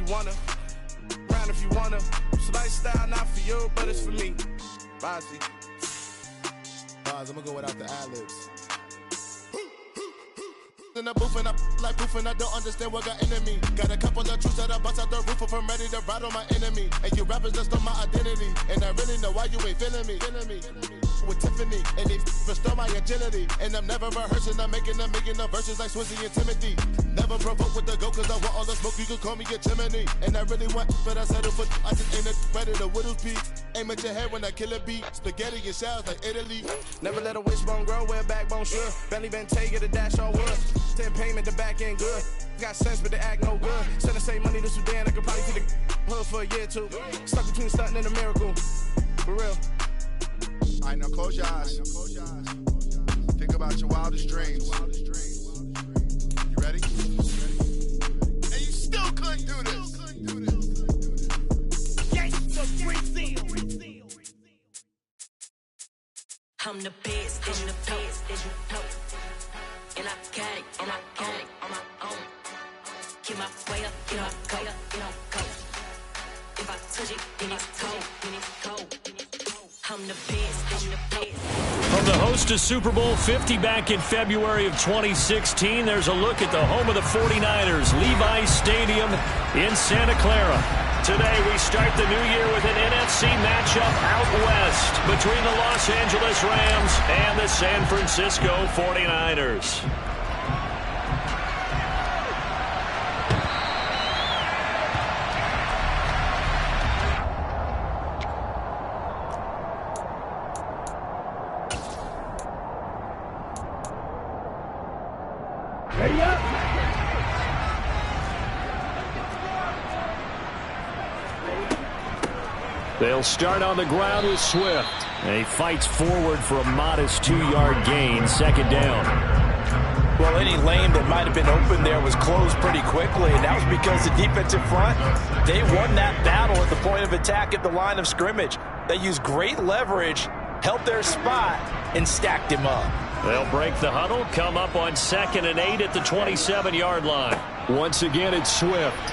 you wanna. Round if you wanna. It's a lifestyle, not for you, but it's for me. Bozzy. I'm gonna go without the ad-libs. In the booth and I like proof and I don't understand what got into me. Got a couple of truths that I bust out the roof if I'm ready to ride on my enemy. And you rappers just stole my identity, and I really know why you ain't feeling me. With Tiffany, and they restore my agility. And I'm never rehearsing, I'm making a million of verses like Swizzy and Timothy. Never provoke with the go, cause I want all the smoke, you can call me a chimney. And I really want, but I settle for, I just ain't ready to whittle peak. Aim at your head when I kill a beat, spaghetti and shells like Italy. Never let a wishbone grow where a backbone should. Belly been take it, a dash all wood. 10 payment, the back end good. Got sense, but they act no good. Send the same money to Sudan, I could probably see the hood for a year or two. Stuck between stunting and a miracle. For real. All right, now close your eyes. Think about your wildest dreams. You ready? And you still couldn't do this. I'm the best, I'm the best, as you know. And I got it, and I got it on my own. Get my way up, get my go, go. If I touch it, then it's cold, then it's cold. I'm the best, I'm the best. From the host to Super Bowl 50 back in February of 2016, there's a look at the home of the 49ers, Levi's Stadium in Santa Clara. Today we start the new year with an NFC matchup out west between the Los Angeles Rams and the San Francisco 49ers. Ready up! They'll start on the ground with Swift. And he fights forward for a modest 2-yard gain, second down. Well, any lane that might have been open there was closed pretty quickly, and that was because the defensive front, they won that battle at the point of attack at the line of scrimmage. They used great leverage, held their spot, and stacked him up. They'll break the huddle, come up on 2nd and 8 at the 27-yard line. Once again, it's Swift.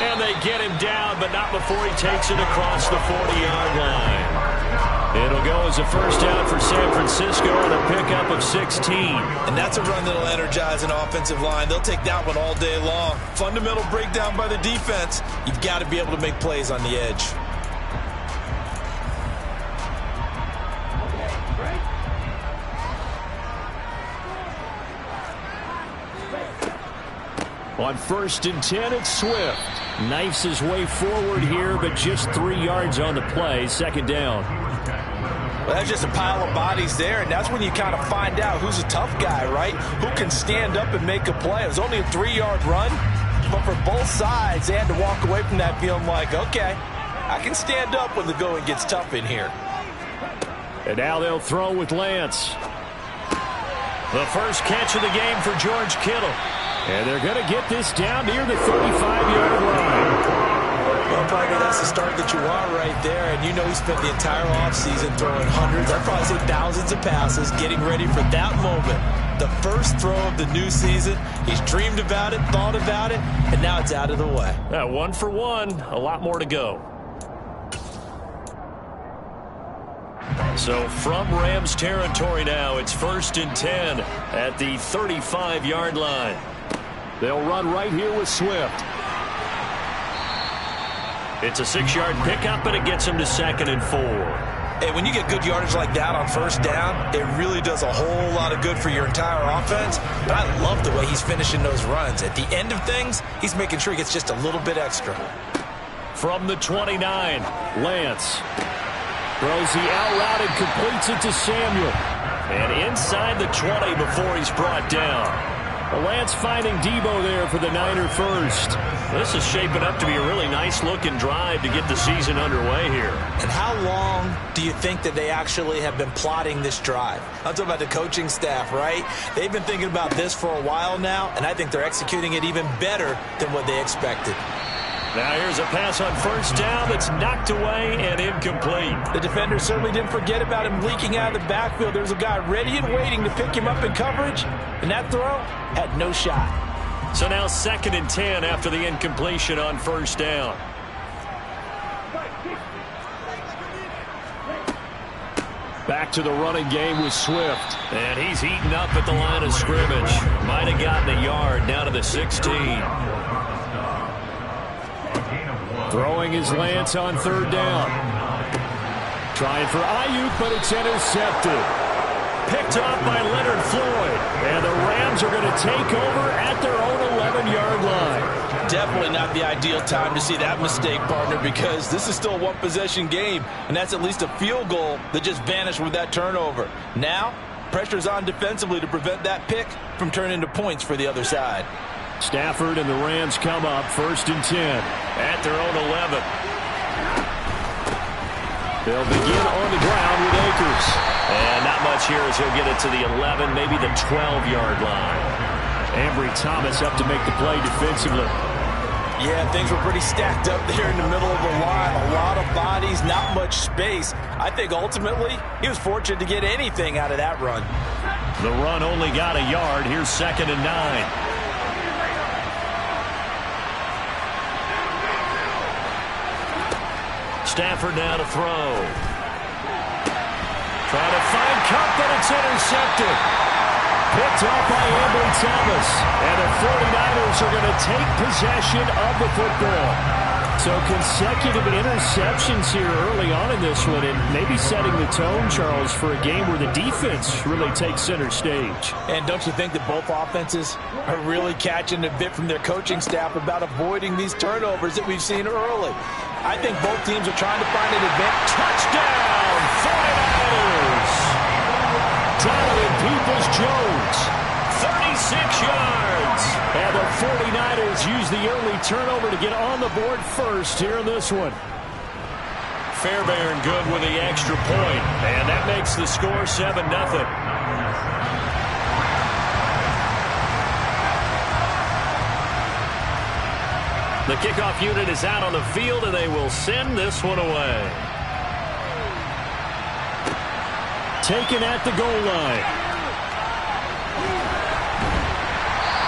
And they get him down, but not before he takes it across the 40-yard line. It'll go as a first down for San Francisco and a pickup of 16. And that's a run that'll energize an offensive line. They'll take that one all day long. Fundamental breakdown by the defense. You've got to be able to make plays on the edge. On 1st and 10, it's Swift. Knifes his way forward here, but just 3 yards on the play. Second down. Well, that's just a pile of bodies there, and that's when you kind of find out who's a tough guy, right? Who can stand up and make a play. It was only a 3-yard run, but for both sides, they had to walk away from that feeling like, okay, I can stand up when the going gets tough in here. And now they'll throw with Lance. The first catch of the game for George Kittle. And they're going to get this down near the 35-yard line. Well, probably that's the start that you want right there. And you know he spent the entire offseason throwing hundreds, I'd probably say thousands of passes, getting ready for that moment. The first throw of the new season. He's dreamed about it, thought about it, and now it's out of the way. 1 for 1, a lot more to go. So from Rams territory now, it's 1st and 10 at the 35-yard line. They'll run right here with Swift. It's a 6-yard pickup, and it gets him to 2nd and 4. Hey, when you get good yardage like that on first down, it really does a whole lot of good for your entire offense. But I love the way he's finishing those runs. At the end of things, he's making sure he gets just a little bit extra. From the 29, Lance throws the out route and completes it to Samuel. And inside the 20 before he's brought down. Lance finding Debo there for the Niner first. This is shaping up to be a really nice-looking drive to get the season underway here. And how long do you think that they actually have been plotting this drive? I'm talking about the coaching staff, right? They've been thinking about this for a while now, and I think they're executing it even better than what they expected. Now here's a pass on first down that's knocked away and incomplete. The defender certainly didn't forget about him leaking out of the backfield. There's a guy ready and waiting to pick him up in coverage, and that throw had no shot. So now 2nd and 10 after the incompletion on first down. Back to the running game with Swift. And he's heating up at the line of scrimmage. Might have gotten a yard down to the 16. Throwing his Lance on 3rd down. Trying for Ayuk, but it's intercepted. Picked off by Leonard Floyd. And the Rams are going to take over at their own 11-yard line. Definitely not the ideal time to see that mistake, partner, because this is still a one-possession game, and that's at least a field goal that just vanished with that turnover. Now, pressure's on defensively to prevent that pick from turning into points for the other side. Stafford and the Rams come up 1st and 10 at their own 11. They'll begin on the ground with Akers. And not much here as he'll get it to the 11, maybe the 12-yard line. Ambry Thomas up to make the play defensively. Yeah, things were pretty stacked up there in the middle of the line. A lot of bodies, not much space. I think ultimately he was fortunate to get anything out of that run. The run only got a yard. Here's 2nd and 9. Stafford now to throw. Trying to find Cup, but it's intercepted. Picked off by Ambry Thomas. And the 49ers are going to take possession of the football. So consecutive interceptions here early on in this one, and maybe setting the tone, Charles, for a game where the defense really takes center stage. And don't you think that both offenses are really catching a bit from their coaching staff about avoiding these turnovers that we've seen early? I think both teams are trying to find an advantage. Touchdown, 49ers! Donovan Peoples-Jones, 36 yards. And the 49ers use the early turnover to get on the board first here in this one. Fairbairn good with the extra point. And that makes the score 7-0. The kickoff unit is out on the field, and they will send this one away. Taken at the goal line.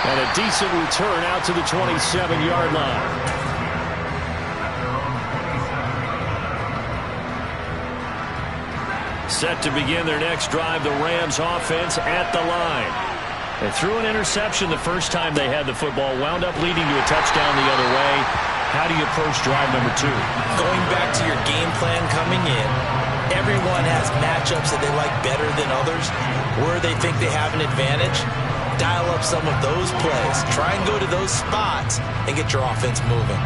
And a decent return out to the 27-yard line. Set to begin their next drive, the Rams offense at the line. They threw an interception the first time they had the football, wound up leading to a touchdown the other way. How do you approach drive number 2? Going back to your game plan coming in, everyone has matchups that they like better than others, where they think they have an advantage. Dial up some of those plays. Try and go to those spots and get your offense moving.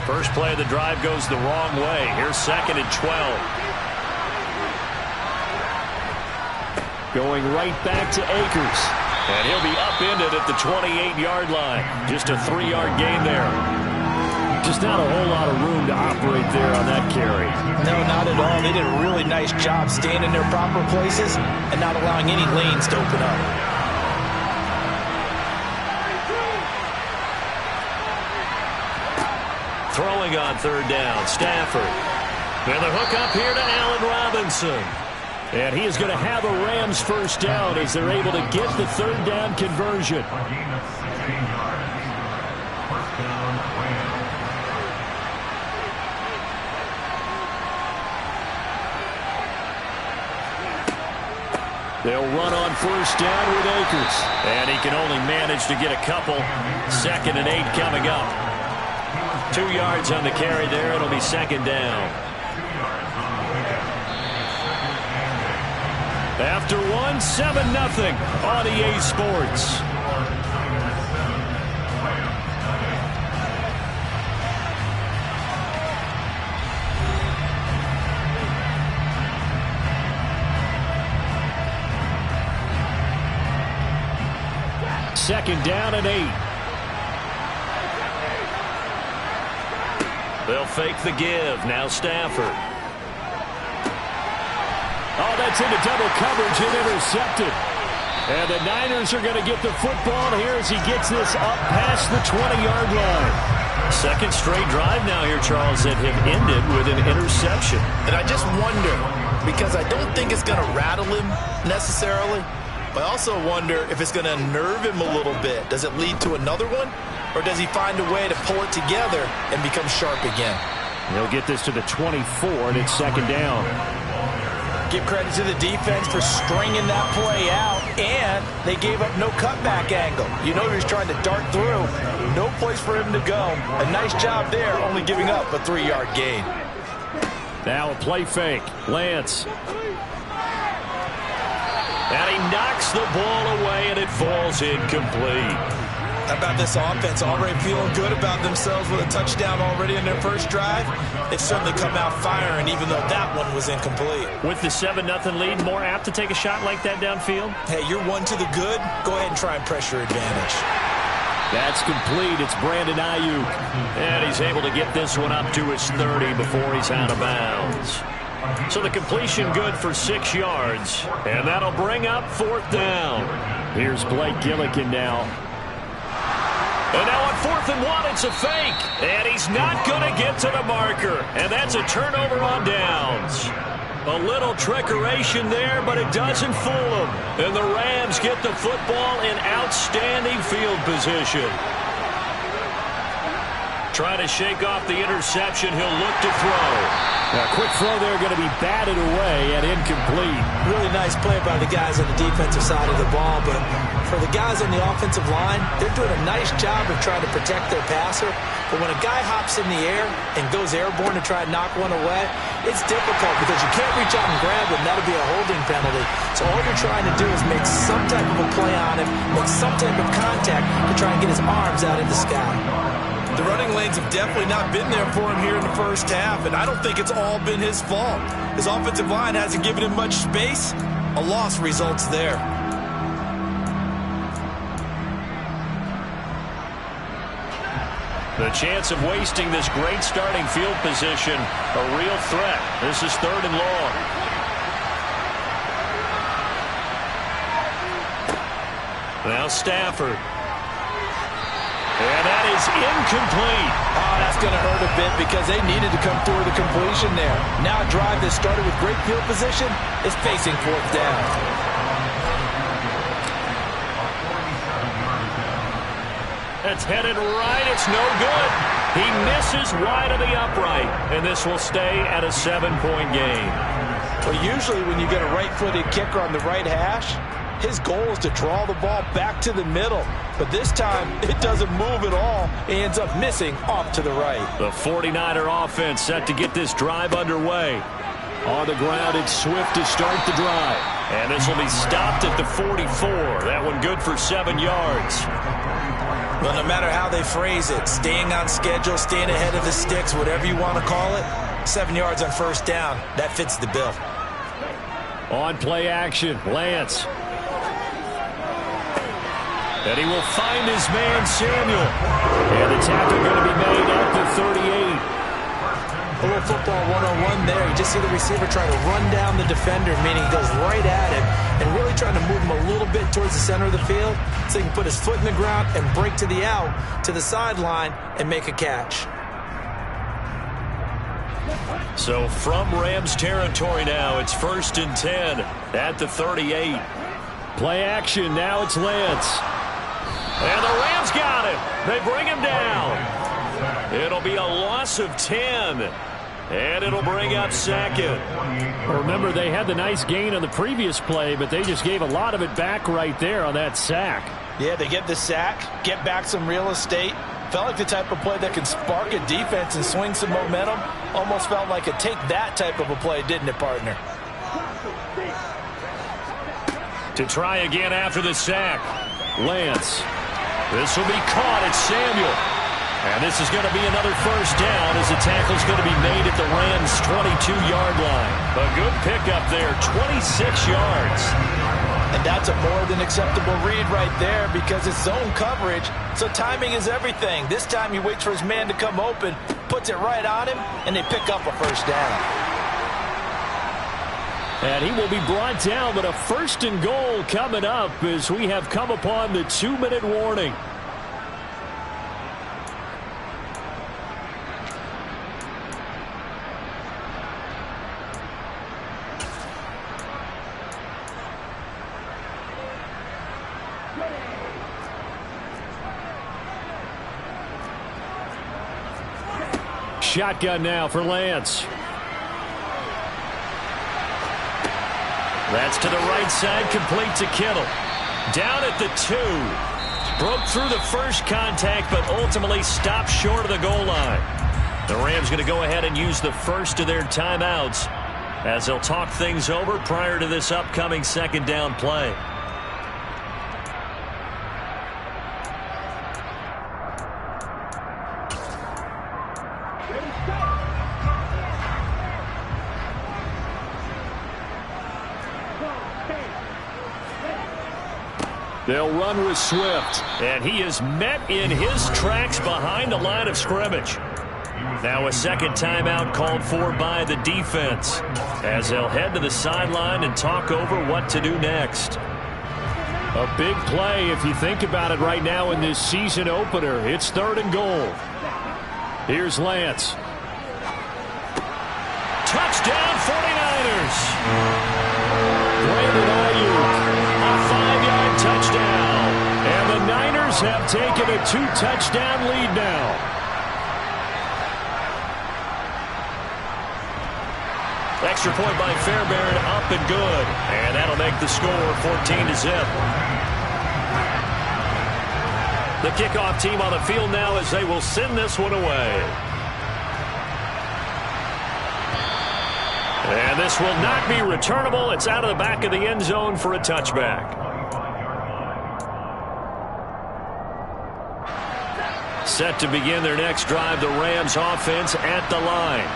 First play of the drive goes the wrong way. Here's 2nd and 12. Going right back to Akers. And he'll be upended at the 28-yard line. Just a 3-yard gain there. Just not a whole lot of room to operate there on that carry. No, not at all. They did a really nice job staying in their proper places and not allowing any lanes to open up. Throwing on 3rd down, Stafford. And the hook up here to Allen Robinson. And he is going to have a Rams first down as they're able to get the 3rd down conversion. They'll run on first down with Akers. And he can only manage to get a couple. 2nd and 8 coming up. 2 yards on the carry there. It'll be 2nd down. After 7-0 on EA Sports. Second down and 8. They'll fake the give. Now Stafford. Oh, that's into double coverage and intercepted. And the Niners are going to get the football here as he gets this up past the 20-yard line. Second straight drive now here, Charles, that have ended with an interception. And I just wonder, because I don't think it's going to rattle him necessarily, but I also wonder if it's going to unnerve him a little bit. Does it lead to another one? Or does he find a way to pull it together and become sharp again? He'll get this to the 24, and it's second down. Give credit to the defense for stringing that play out, and they gave up no cutback angle. You know he was trying to dart through. No place for him to go. A nice job there, only giving up a 3-yard gain. Now a play fake. Lance. And he knocks the ball away, and it falls incomplete. How about this offense? Already feeling good about themselves with a touchdown already in their first drive. They've certainly come out firing, even though that one was incomplete. With the 7-0 lead, more apt to take a shot like that downfield? Hey, you're one to the good. Go ahead and try and pressure advantage. That's complete. It's Brandon Ayuk. And he's able to get this one up to his 30 before he's out of bounds. So the completion good for 6 yards. And that'll bring up 4th down. Here's Blake Gillikin now. And now on 4th and 1, it's a fake. And he's not going to get to the marker. And that's a turnover on downs. A little trickeration there, but it doesn't fool him. And the Rams get the football in outstanding field position. Trying to shake off the interception. He'll look to throw. A quick throw there going to be batted away and incomplete. Really nice play by the guys on the defensive side of the ball, but for the guys on the offensive line, they're doing a nice job of trying to protect their passer. But when a guy hops in the air and goes airborne to try and knock one away, it's difficult because you can't reach out and grab him. That'll be a holding penalty. So all you're trying to do is make some type of a play on him, make some type of contact to try and get his arms out in the sky. The running lanes have definitely not been there for him here in the first half, and I don't think it's all been his fault. His offensive line hasn't given him much space. A loss results there. The chance of wasting this great starting field position, a real threat. This is 3rd and long. Now Stafford. And that is incomplete. Oh, that's going to hurt a bit because they needed to come through the completion there. Now a drive that started with great field position is facing 4th down. It's headed right. It's no good. He misses wide of the upright. And this will stay at a 7-point game. Well, usually when you get a right-footed kicker on the right hash, his goal is to draw the ball back to the middle. But this time, it doesn't move at all. He ends up missing off to the right. The 49er offense set to get this drive underway. On the ground, it's Swift to start the drive. And this will be stopped at the 44. That one good for 7 yards. Well, no matter how they phrase it, staying on schedule, staying ahead of the sticks, whatever you want to call it, 7 yards on 1st down, that fits the bill. On play action, Lance. And he will find his man, Samuel. And the tackle going to be made at the 38. A little football 101 there. You just see the receiver try to run down the defender, meaning he goes right at him, and really trying to move him a little bit towards the center of the field so he can put his foot in the ground and break to the out, to the sideline, and make a catch. So from Rams territory now, it's 1st and 10 at the 38. Play action, now it's Lance. And the Rams got him. They bring him down. It'll be a loss of 10. And it'll bring up 2nd. Remember, they had the nice gain on the previous play, but they just gave a lot of it back right there on that sack. Yeah, they get the sack, get back some real estate. Felt like the type of play that can spark a defense and swing some momentum. Almost felt like a take that type of a play, didn't it, partner? To try again after the sack. Lance. This will be caught. It's Samuel. And this is going to be another 1st down as the tackle's going to be made at the Rams' 22-yard line. A good pickup there, 26 yards. And that's a more than acceptable read right there because it's zone coverage, so timing is everything. This time he waits for his man to come open, puts it right on him, and they pick up a 1st down. And he will be brought down, but a 1st and goal coming up as we have come upon the 2-minute warning. shotgun now for Lance. That's to the right side, complete to Kittle. Down at the 2. Broke through the first contact, but ultimately stopped short of the goal line. The Rams going to go ahead and use the first of their timeouts as they'll talk things over prior to this upcoming second down play. They'll run with Swift, and he is met in his tracks behind the line of scrimmage. Now a second timeout called for by the defense as they'll head to the sideline and talk over what to do next. A big play if you think about it right now in this season opener. It's 3rd and goal. Here's Lance. Touchdown 49ers. Brandon Ayuk. A 5-yard touchdown. And the Niners have taken a 2-touchdown lead now. Extra point by Fairbairn, up and good. And that'll make the score 14-0. The kickoff team on the field now as they will send this one away. And this will not be returnable. It's out of the back of the end zone for a touchback. Set to begin their next drive, the Rams offense at the line.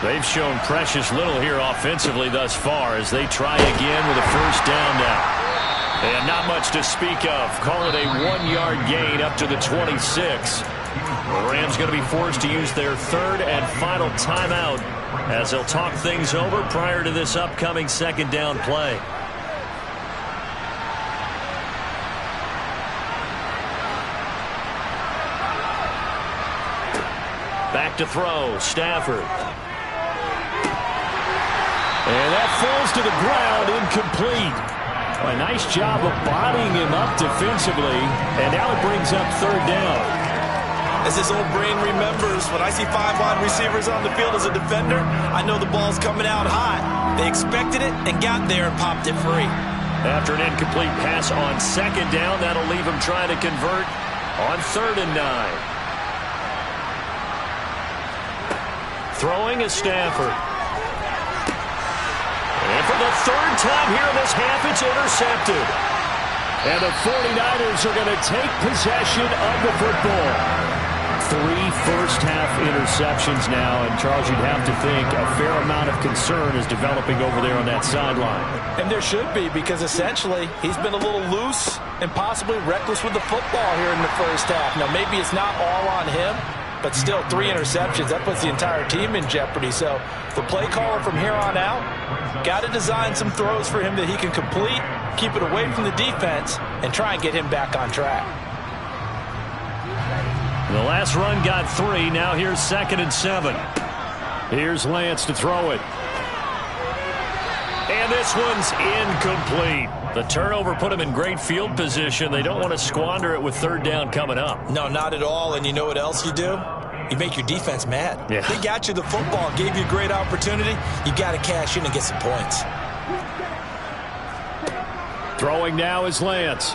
They've shown precious little here offensively thus far as they try again with a first down now. And not much to speak of. Call it a 1-yard gain up to the 26. The Rams going to be forced to use their 3rd and final timeout as they'll talk things over prior to this upcoming second down play. Back to throw, Stafford. And that falls to the ground, incomplete. A nice job of bodying him up defensively, and now it brings up 3rd down. As his old brain remembers, when I see 5 wide receivers on the field as a defender, I know the ball's coming out hot. They expected it and got there and popped it free. After an incomplete pass on 2nd down, that'll leave him trying to convert on 3rd and 9. Throwing is Stafford. And for the 3rd time here in this half, it's intercepted. And the 49ers are going to take possession of the football. 3 first-half interceptions now, and Charles, you'd have to think a fair amount of concern is developing over there on that sideline. And there should be, because essentially he's been a little loose and possibly reckless with the football here in the first half. Now, maybe it's not all on him, but still 3 interceptions. That puts the entire team in jeopardy. So the play caller from here on out got to design some throws for him that he can complete, keep it away from the defense, and try and get him back on track. The last run got 3. Now here's 2nd and 7. Here's Lance to throw it. And this one's incomplete. The turnover put him in great field position. They don't want to squander it with 3rd down coming up. No, not at all. And you know what else you do? You make your defense mad. Yeah. They got you the football, gave you a great opportunity. You got to cash in and get some points. Throwing now is Lance.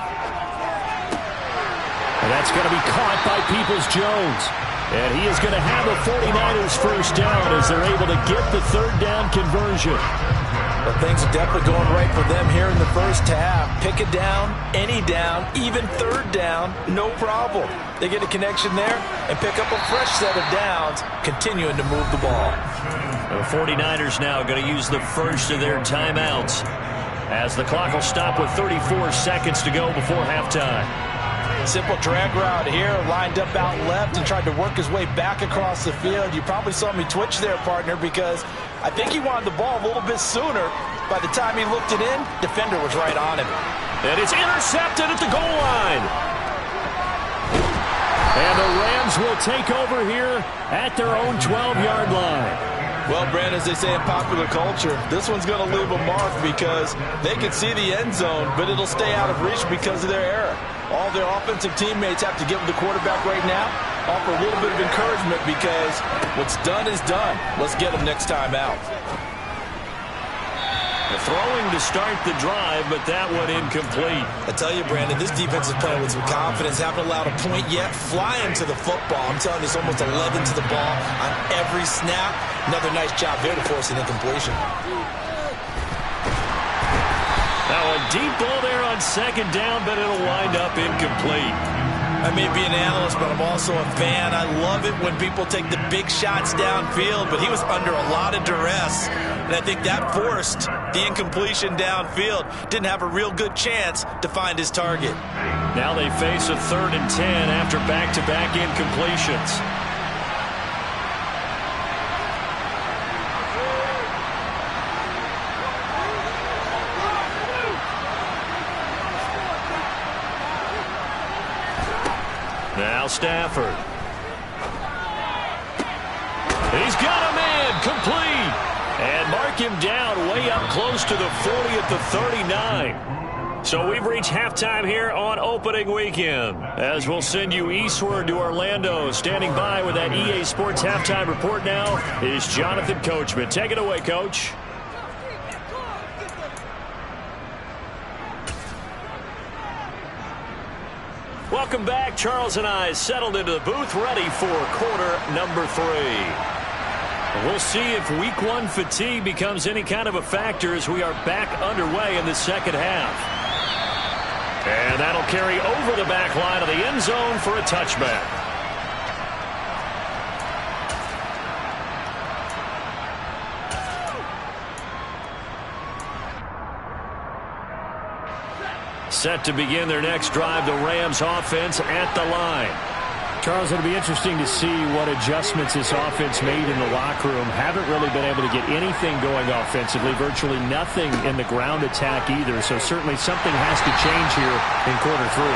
And that's going to be caught by Peoples-Jones. And he is going to have a 49ers first down as they're able to get the 3rd down conversion. But things are definitely going right for them here in the first half. Pick a down, any down, even 3rd down, no problem. They get a connection there and pick up a fresh set of downs, continuing to move the ball. The 49ers now going to use the first of their timeouts as the clock will stop with 34 seconds to go before halftime. Simple drag route here, lined up out left and tried to work his way back across the field. You probably saw me twitch there, partner, because I think he wanted the ball a little bit sooner. By the time he looked it in, defender was right on him. And it's intercepted at the goal line. And the Rams will take over here at their own 12-yard line. Well, Brandon, as they say in popular culture, this one's going to leave a mark because they can see the end zone, but it'll stay out of reach because of their error. All their offensive teammates have to get with the quarterback right now offer a little bit of encouragement because what's done is done. Let's get them next time out. Throwing to start the drive, but that one incomplete. I tell you, Brandon, this defense is playing with some confidence. Haven't allowed a point yet. Flying to the football. I'm telling you, it's almost 11 to the ball on every snap. Another nice job there to force an incompletion. Now a deep ball there on second down, but it'll wind up incomplete. I may be an analyst, but I'm also a fan. I love it when people take the big shots downfield, but he was under a lot of duress, and I think that forced the incompletion downfield. Didn't have a real good chance to find his target. Now they face a 3rd and 10 after back-to-back incompletions. Now Stafford. He's got a man, complete. And mark him down way up close to the 40 at the 39. So we've reached halftime here on opening weekend. As we'll send you eastward to Orlando. Standing by with that EA Sports halftime report now is Jonathan Coachman. Take it away, Coach. Welcome back. Charles and I settled into the booth, ready for quarter number 3. We'll see if week 1 fatigue becomes any kind of a factor as we are back underway in the second half. And that'll carry over the back line of the end zone for a touchback. Set to begin their next drive, the Rams offense at the line. Charles, it'll be interesting to see what adjustments this offense made in the locker room. Haven't really been able to get anything going offensively, virtually nothing in the ground attack either. So certainly something has to change here in quarter 3.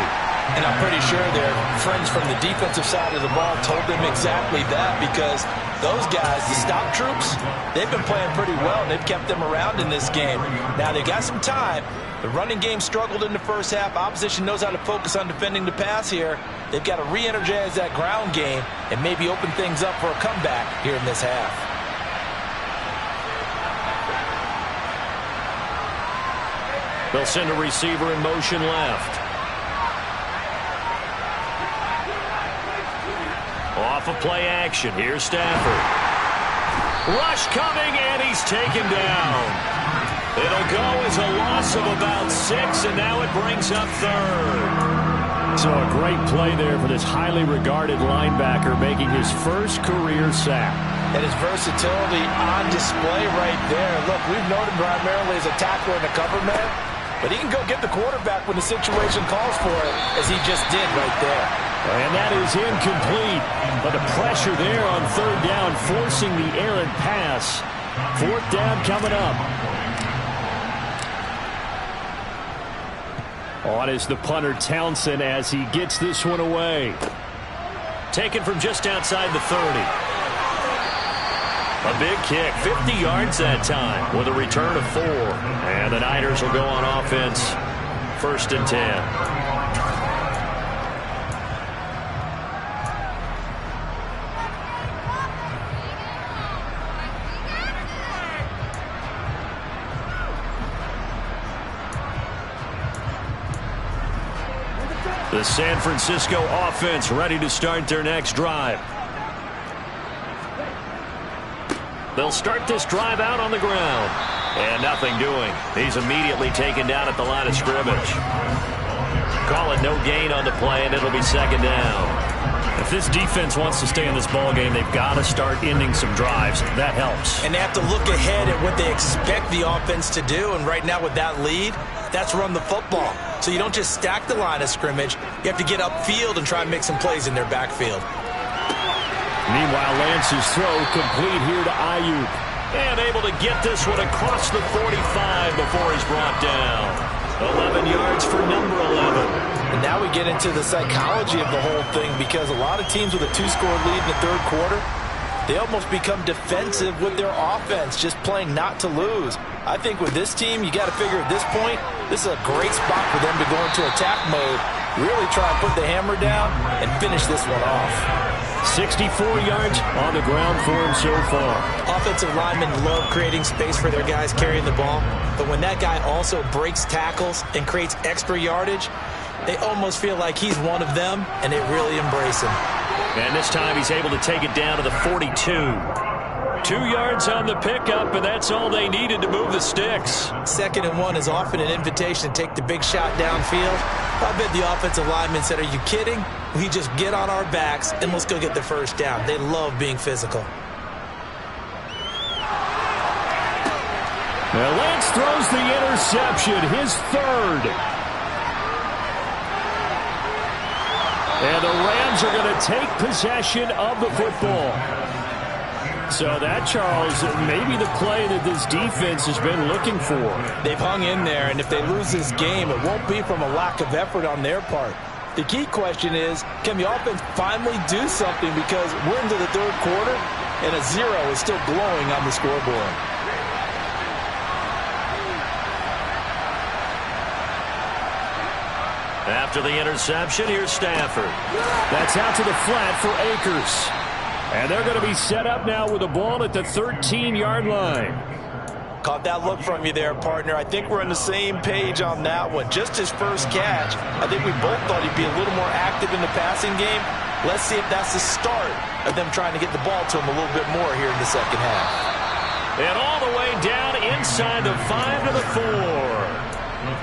And I'm pretty sure their friends from the defensive side of the ball told them exactly that, because those guys, the stop troops, they've been playing pretty well. They've kept them around in this game. Now they've got some time. The running game struggled in the first half. Opposition knows how to focus on defending the pass here. They've got to re-energize that ground game and maybe open things up for a comeback here in this half. They'll send a receiver in motion left. Off of play action. Here's Stafford. Rush coming, and he's taken down. It'll go as a loss of about 6, and now it brings up 3rd. So a great play there for this highly regarded linebacker, making his first career sack. And his versatility on display right there. Look, we've known him primarily as a tackler and a cover man, but he can go get the quarterback when the situation calls for it, as he just did right there. And that is incomplete. But the pressure there on 3rd down, forcing the errant pass. 4th down coming up. On is the punter Townsend as he gets this one away. Taken from just outside the 30. A big kick, 50 yards that time with a return of 4. And the Niners will go on offense, 1st and 10. The San Francisco offense ready to start their next drive. They'll start this drive out on the ground. And nothing doing. He's immediately taken down at the line of scrimmage. Call it no gain on the play, and it'll be 2nd down. If this defense wants to stay in this ballgame, they've got to start ending some drives. That helps. And they have to look ahead at what they expect the offense to do. And right now with that lead, that's run the football. So you don't just stack the line of scrimmage. You have to get upfield and try and make some plays in their backfield. Meanwhile, Lance's throw complete here to Ayuk. And able to get this one across the 45 before he's brought down. 11 yards for number 11. And now we get into the psychology of the whole thing, because a lot of teams with a 2-score lead in the 3rd quarter, they almost become defensive with their offense, just playing not to lose. I think with this team, you got to figure at this point, This is a great spot for them to go into attack mode, really try and put the hammer down and finish this one off. 64 yards on the ground for him so far. Offensive linemen love creating space for their guys carrying the ball, but when that guy also breaks tackles and creates extra yardage, they almost feel like he's one of them, and they really embrace him. And this time he's able to take it down to the 42. 2 yards on the pickup, and that's all they needed to move the sticks. 2nd and 1 is often an invitation to take the big shot downfield. I bet the offensive lineman said, "Are you kidding? We just get on our backs and let's go get the first down." They love being physical. Now Lance throws the interception, his 3rd. And the Rams are going to take possession of the football. So that, Charles, may be the play that this defense has been looking for. They've hung in there, and if they lose this game, it won't be from a lack of effort on their part. The key question is, can the offense finally do something, because we're into the 3rd quarter, and a 0 is still glowing on the scoreboard. After the interception, here's Stafford. That's out to the flat for Akers. And they're going to be set up now with the ball at the 13-yard line. Caught that look from you there, partner. I think we're on the same page on that one. Just his first catch, I think we both thought he'd be a little more active in the passing game. Let's see if that's the start of them trying to get the ball to him a little bit more here in the second half. And all the way down inside the 5 to the 4.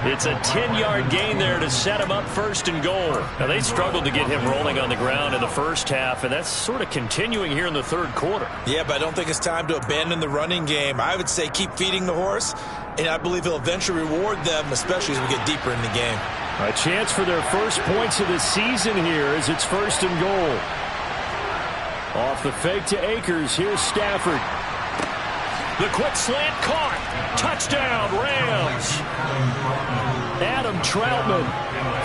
It's a 10-yard gain there to set him up 1st and goal. Now, they struggled to get him rolling on the ground in the first half, and that's sort of continuing here in the 3rd quarter. Yeah, but I don't think it's time to abandon the running game. I would say keep feeding the horse, and I believe he'll eventually reward them, especially as we get deeper in the game. A chance for their first points of the season here as it's 1st and goal. Off the fake to Akers, here's Stafford. The quick slant caught. Touchdown, Rams. Adam Troutman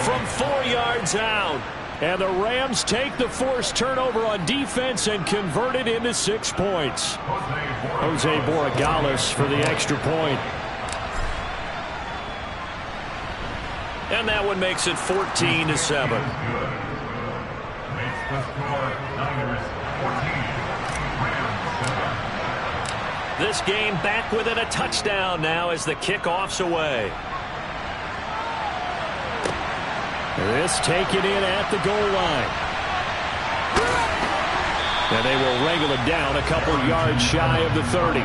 from 4 yards out. And the Rams take the forced turnover on defense and convert it into 6 points. Jose Borregales for the extra point. And that one makes it 14-7. This game back within a touchdown now as the kickoff's away. This taken in at the goal line. And they will wrangle it down a couple yards shy of the 30.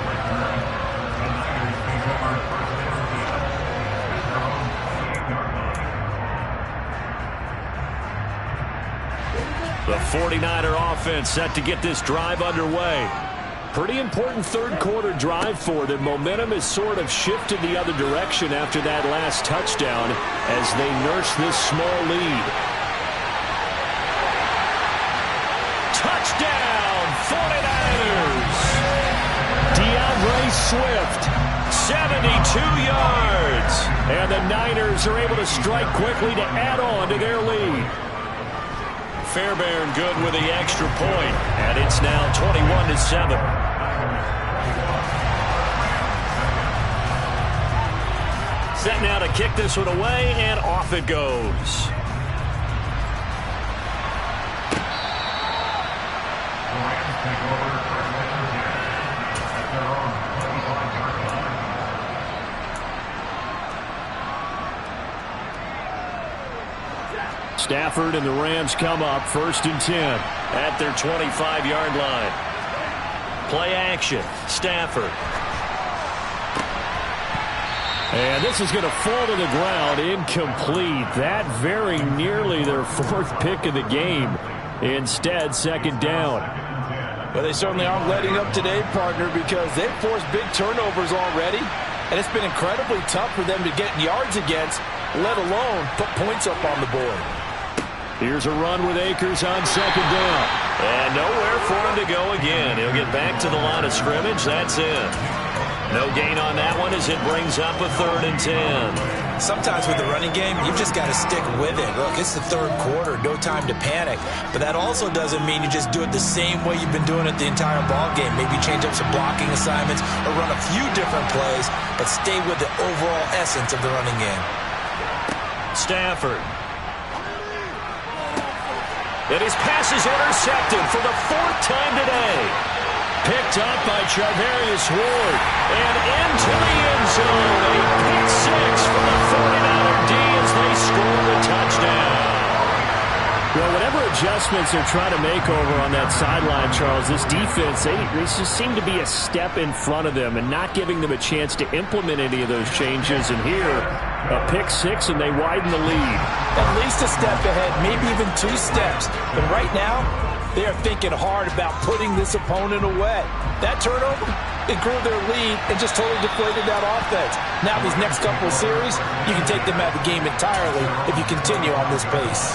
The 49er offense set to get this drive underway. Pretty important 3rd quarter drive for them. Momentum has sort of shifted the other direction after that last touchdown as they nurse this small lead. Touchdown, 49ers! DeAndre Swift, 72 yards. And the Niners are able to strike quickly to add on to their lead. Fairbairn good with the extra point, and it's now 21-7. Set now to kick this one away, and off it goes. Stafford and the Rams come up 1st and 10 at their 25-yard line. Play action. Stafford. And this is going to fall to the ground. Incomplete. That very nearly their 4th pick of the game. Instead, 2nd down. Well, they certainly aren't letting up today, partner, because they've forced big turnovers already. And it's been incredibly tough for them to get yards against, let alone put points up on the board. Here's a run with Akers on 2nd down. And nowhere for him to go again. He'll get back to the line of scrimmage. That's it. No gain on that one as it brings up a 3rd and 10. Sometimes with the running game, you've just got to stick with it. Look, it's the 3rd quarter. No time to panic. But that also doesn't mean you just do it the same way you've been doing it the entire ball game. Maybe change up some blocking assignments or run a few different plays, but stay with the overall essence of the running game. Stafford. And his pass is intercepted for the 4th time today. Picked up by Charvarius Ward. And into the end zone. A pick 6 for the 49er D as they score the touchdown. Well, whatever adjustments they're trying to make over on that sideline, Charles, this defense, they just seem to be a step in front of them and not giving them a chance to implement any of those changes. And here, a pick 6, and they widen the lead. At least a step ahead, maybe even 2 steps. But right now, they are thinking hard about putting this opponent away. That turnover, it grew their lead and just totally deflated that offense. Now these next couple of series, you can take them out of the game entirely if you continue on this pace.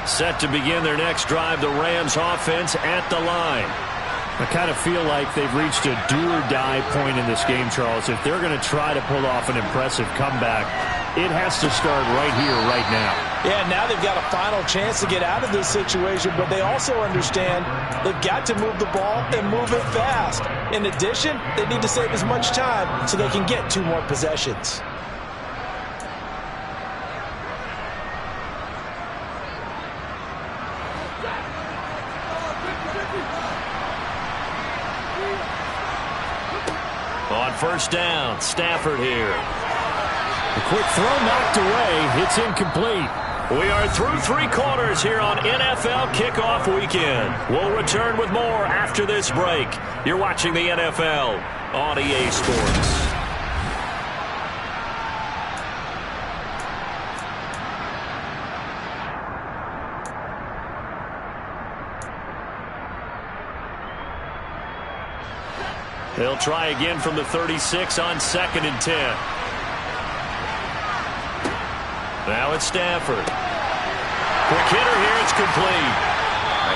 Set to begin their next drive, the Rams offense at the line. I kind of feel like they've reached a do-or-die point in this game, Charles. If they're going to try to pull off an impressive comeback, it has to start right here, right now. Yeah, now they've got a final chance to get out of this situation, but they also understand they've got to move the ball and move it fast. In addition, they need to save as much time so they can get 2 more possessions. On first down, Stafford here. A quick throw knocked away. It's incomplete. We are through 3 quarters here on NFL Kickoff Weekend. We'll return with more after this break. You're watching the NFL on EA Sports. They'll try again from the 36 on 2nd and 10. Now it's Stafford. Quick hitter here. It's complete.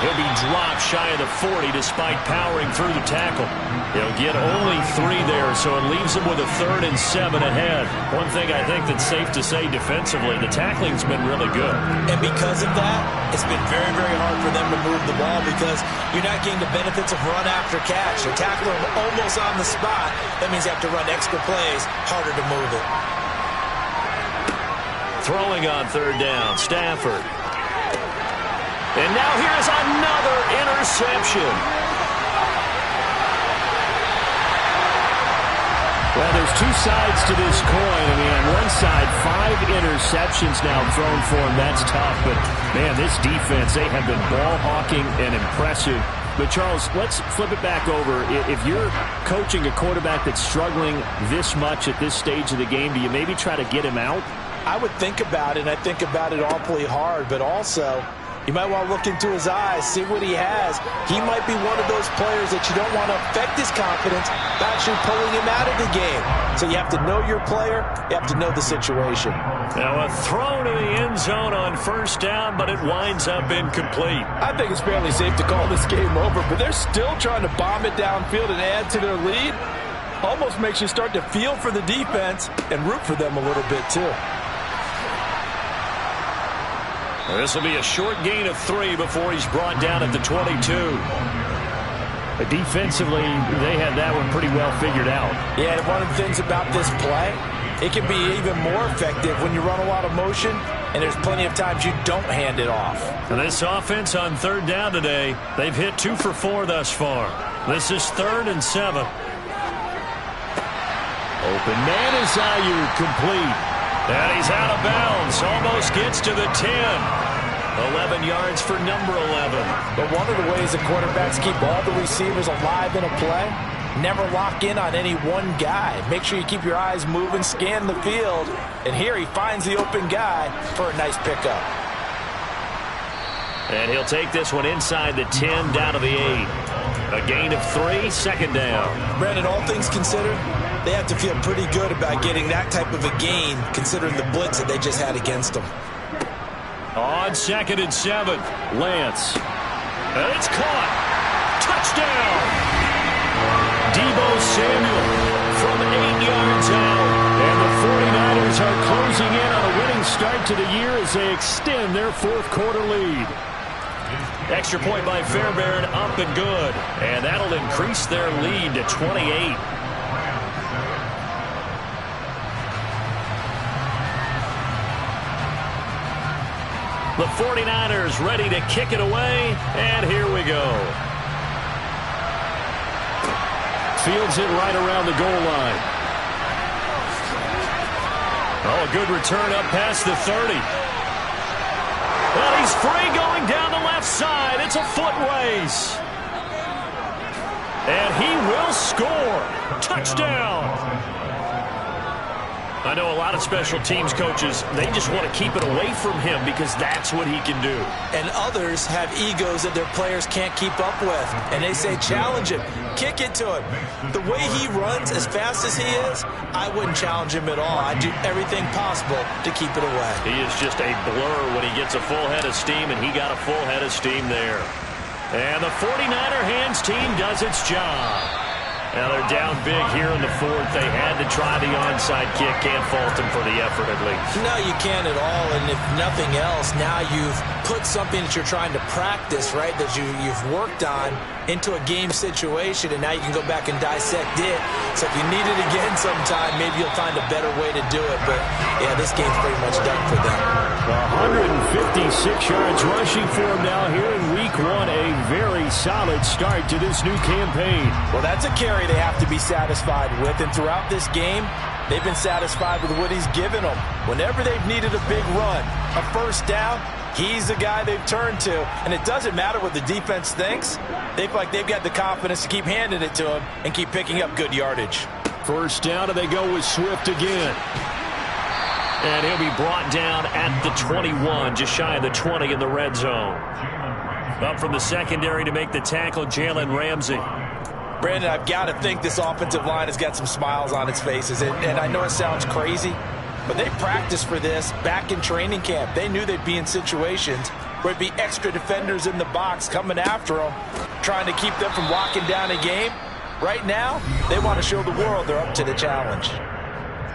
He'll be dropped shy of the 40 despite powering through the tackle. He'll get only 3 there, so it leaves him with a 3rd and 7 ahead. One thing I think that's safe to say defensively, the tackling's been really good. And because of that, it's been very, very hard for them to move the ball because you're not getting the benefits of run after catch. They tackle him almost on the spot. That means you have to run extra plays, harder to move it. Throwing on 3rd down, Stafford. And now here's another interception. Well, there's 2 sides to this coin. I mean, on one side, 5 interceptions now thrown for him. That's tough. But, man, this defense, they have been ball hawking and impressive. But, Charles, let's flip it back over. If you're coaching a quarterback that's struggling this much at this stage of the game, do you maybe try to get him out? I would think about it, and I think about it awfully hard. But also, you might want to look into his eyes, see what he has. He might be one of those players that you don't want to affect his confidence by actually pulling him out of the game. So you have to know your player. You have to know the situation. Now a throw to the end zone on first down, but it winds up incomplete. I think it's fairly safe to call this game over, but they're still trying to bomb it downfield and add to their lead. Almost makes you start to feel for the defense and root for them a little bit too. This will be a short gain of 3 before he's brought down at the 22. Defensively, they had that one pretty well figured out. Yeah, and one of the things about this play, it can be even more effective when you run a lot of motion, and there's plenty of times you don't hand it off. And this offense on 3rd down today, they've hit 2 for 4 thus far. This is 3rd and 7. Open man is Ayuk, complete. And he's out of bounds. Almost gets to the 10. 11 yards for number 11. But one of the ways the quarterbacks keep all the receivers alive in a play, never lock in on any one guy. Make sure you keep your eyes moving, scan the field. And here he finds the open guy for a nice pickup. And he'll take this one inside the 10 down to the 8. A gain of 3, 2nd down. Brandon, all things considered, they have to feel pretty good about getting that type of a gain considering the blitz that they just had against them. On 2nd and 7, Lance. And it's caught. Touchdown. Deebo Samuel from 8 yards out. And the 49ers are closing in on a winning start to the year as they extend their 4th quarter lead. Extra point by Fairbairn, up and good. And that'll increase their lead to 28. The 49ers ready to kick it away, and here we go. Fields it right around the goal line. Oh, a good return up past the 30. Well, he's free going down the left side. It's a foot race. And he will score. Touchdown. I know a lot of special teams coaches, they just want to keep it away from him because that's what he can do. And others have egos that their players can't keep up with. And they say, challenge him. Kick it to him. The way he runs as fast as he is, I wouldn't challenge him at all. I'd do everything possible to keep it away. He is just a blur when he gets a full head of steam, and he got a full head of steam there. And the 49er hands team does its job. Now they're down big here in the fourth. They had to try the onside kick. Can't fault them for the effort at least. No, you can't at all. And if nothing else, now you've put something that you're trying to practice, right, that you've worked on into a game situation, and now you can go back and dissect it. So if you need it again sometime, maybe you'll find a better way to do it. But, yeah, this game's pretty much done for them. 156 yards rushing for him now here in Week 1. A very solid start to this new campaign. Well, that's a carry they have to be satisfied with. And throughout this game, they've been satisfied with what he's given them. Whenever they've needed a big run, a first down, he's the guy they've turned to. And it doesn't matter what the defense thinks. They feel like they've got the confidence to keep handing it to him and keep picking up good yardage. First down, and they go with Swift again. And he'll be brought down at the 21, just shy of the 20 in the red zone. Up from the secondary to make the tackle, Jalen Ramsey. Brandon, I've got to think this offensive line has got some smiles on its faces. And I know it sounds crazy, but they practiced for this back in training camp. They knew they'd be in situations where it'd be extra defenders in the box coming after them, trying to keep them from locking down a game. Right now, they want to show the world they're up to the challenge.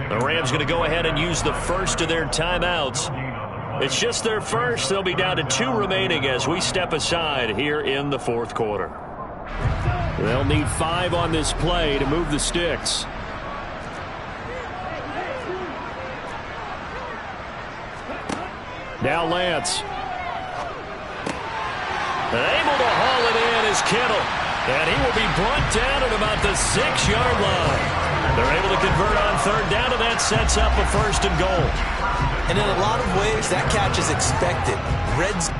The Rams going to go ahead and use the first of their timeouts. It's just their first. They'll be down to 2 remaining as we step aside here in the fourth quarter. They'll need 5 on this play to move the sticks. Now Lance. Able to haul it in is Kittle. And he will be brought down at about the 6-yard line. They're able to convert on third down, and that sets up a first and goal. And in a lot of ways, that catch is expected. Reds.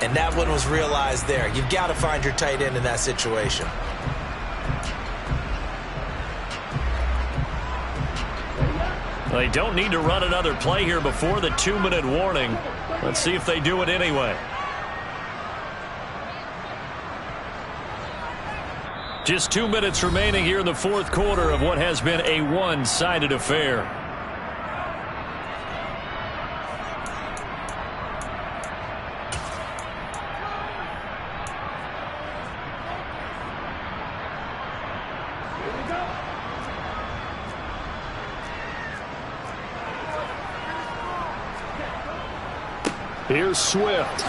And that one was realized there. You've got to find your tight end in that situation. They don't need to run another play here before the 2-minute warning. Let's see if they do it anyway. Just 2 minutes remaining here in the fourth quarter of what has been a one-sided affair. Here's Swift.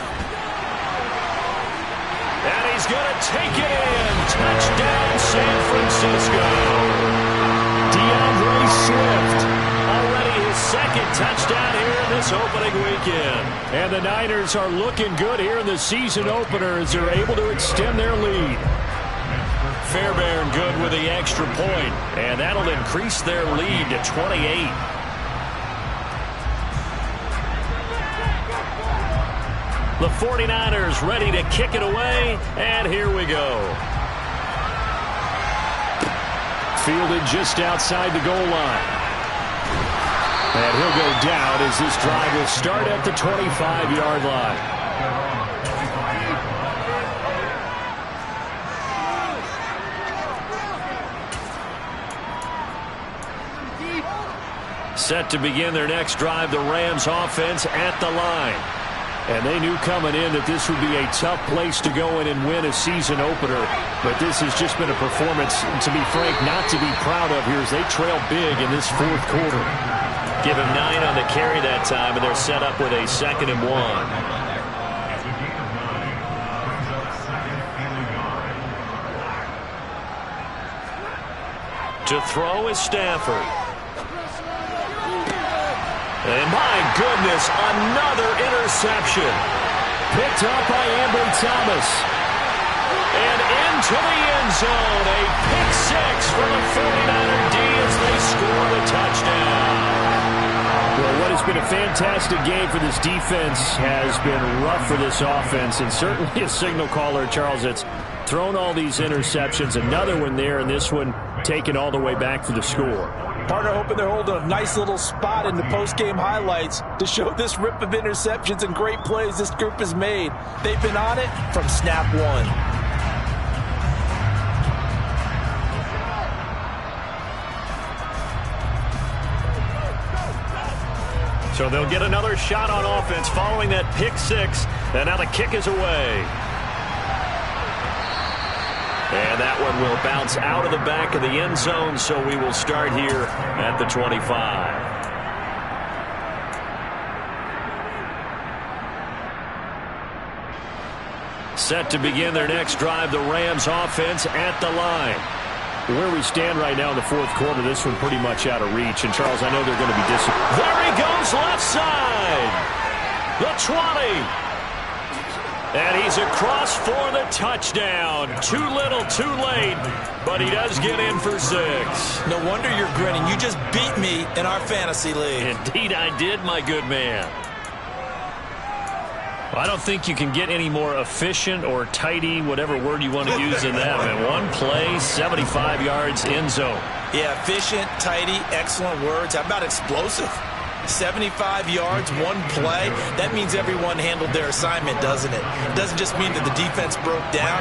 And he's going to take it in. Touchdown, San Francisco. DeAndre Swift. Already his second touchdown here in this opening weekend. And the Niners are looking good here in the season opener as they're able to extend their lead. Fairbairn good with the extra point. And that'll increase their lead to 28. The 49ers ready to kick it away, and here we go. Fielded just outside the goal line. And he'll go down as this drive will start at the 25-yard line. Set to begin their next drive, the Rams offense at the line. And they knew coming in that this would be a tough place to go in and win a season opener. But this has just been a performance, to be frank, not to be proud of here as they trail big in this fourth quarter. Give him 9 on the carry that time, and they're set up with a 2nd and 1. To throw is Stafford. And my goodness, another interception. Picked up by Ambry Thomas. And into the end zone. A pick 6 for the 49er D as they score the touchdown. Well, what has been a fantastic game for this defense has been rough for this offense, and certainly a signal caller, Charles, that's thrown all these interceptions. Another one there, and this one taken all the way back for the score. Partner hoping they're holding a nice little spot in the post-game highlights to show this rip of interceptions and great plays this group has made. They've been on it from snap one. So they'll get another shot on offense following that pick 6, and now the kick is away. And that one will bounce out of the back of the end zone, so we will start here at the 25. Set to begin their next drive, the Rams offense at the line. Where we stand right now in the fourth quarter, this one pretty much out of reach. And, Charles, I know they're going to be disappointed. There he goes, left side. The 20. And he's across for the touchdown. Too little, too late. But he does get in for 6. No wonder you're grinning. You just beat me in our fantasy league. Indeed I did, my good man. I don't think you can get any more efficient or tidy, whatever word you want to use in that. Man, one play, 75 yards, end zone. Yeah, efficient, tidy, excellent words. How about explosive? 75 yards, one play. That means everyone handled their assignment, doesn't it? It doesn't just mean that the defense broke down.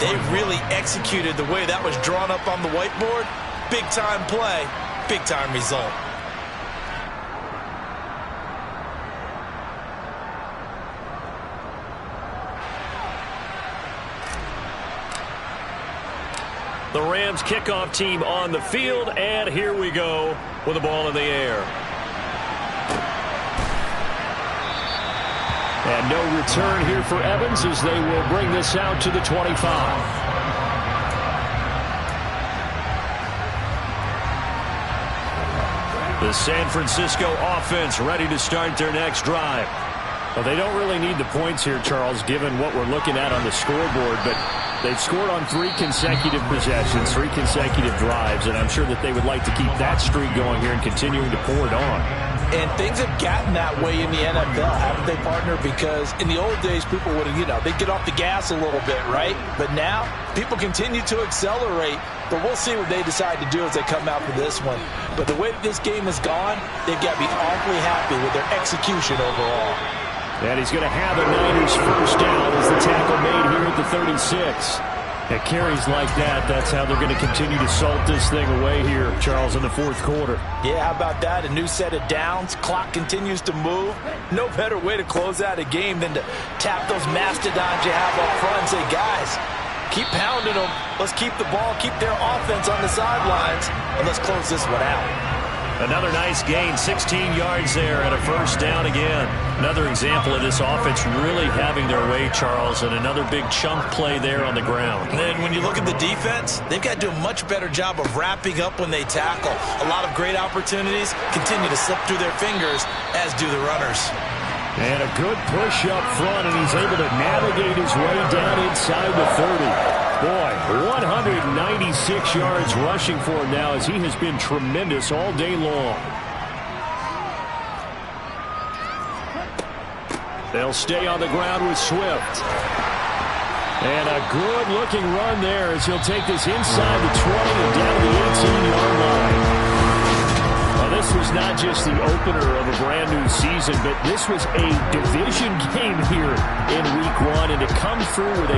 They really executed the way that was drawn up on the whiteboard. Big-time play, big-time result. The Rams kickoff team on the field, and here we go with the ball in the air. And no return here for Evans as they will bring this out to the 25. The San Francisco offense ready to start their next drive. Well, they don't really need the points here, Charles, given what we're looking at on the scoreboard, but they've scored on 3 consecutive possessions, 3 consecutive drives, and I'm sure that they would like to keep that streak going here and continuing to pour it on. And things have gotten that way in the NFL, haven't they, partner? Because in the old days, people would, they'd get off the gas a little bit, right? But now, people continue to accelerate. But we'll see what they decide to do as they come out for this one. But the way that this game has gone, they've got to be awfully happy with their execution overall. And he's going to have a Niners first down as the tackle made here at the 36. At carries like that, that's how they're going to continue to salt this thing away here, Charles, in the fourth quarter. Yeah, how about that? A new set of downs. Clock continues to move. No better way to close out a game than to tap those mastodons you have up front and say, guys, keep pounding them. Let's keep the ball, keep their offense on the sidelines, and let's close this one out. Another nice gain, 16 yards there and a first down again. Another example of this offense really having their way, Charles, and another big chunk play there on the ground. And then when you look at the defense, they've got to do a much better job of wrapping up when they tackle. A lot of great opportunities continue to slip through their fingers, as do the runners. And a good push up front, and he's able to navigate his way down inside the 30. Boy, 196 yards rushing for him now as he has been tremendous all day long. They'll stay on the ground with Swift. And a good-looking run there as he'll take this inside the 20 and down to the 18-yard line. Well, this was not just the opener of a brand-new season, but this was a division game here in Week 1, and to come through with a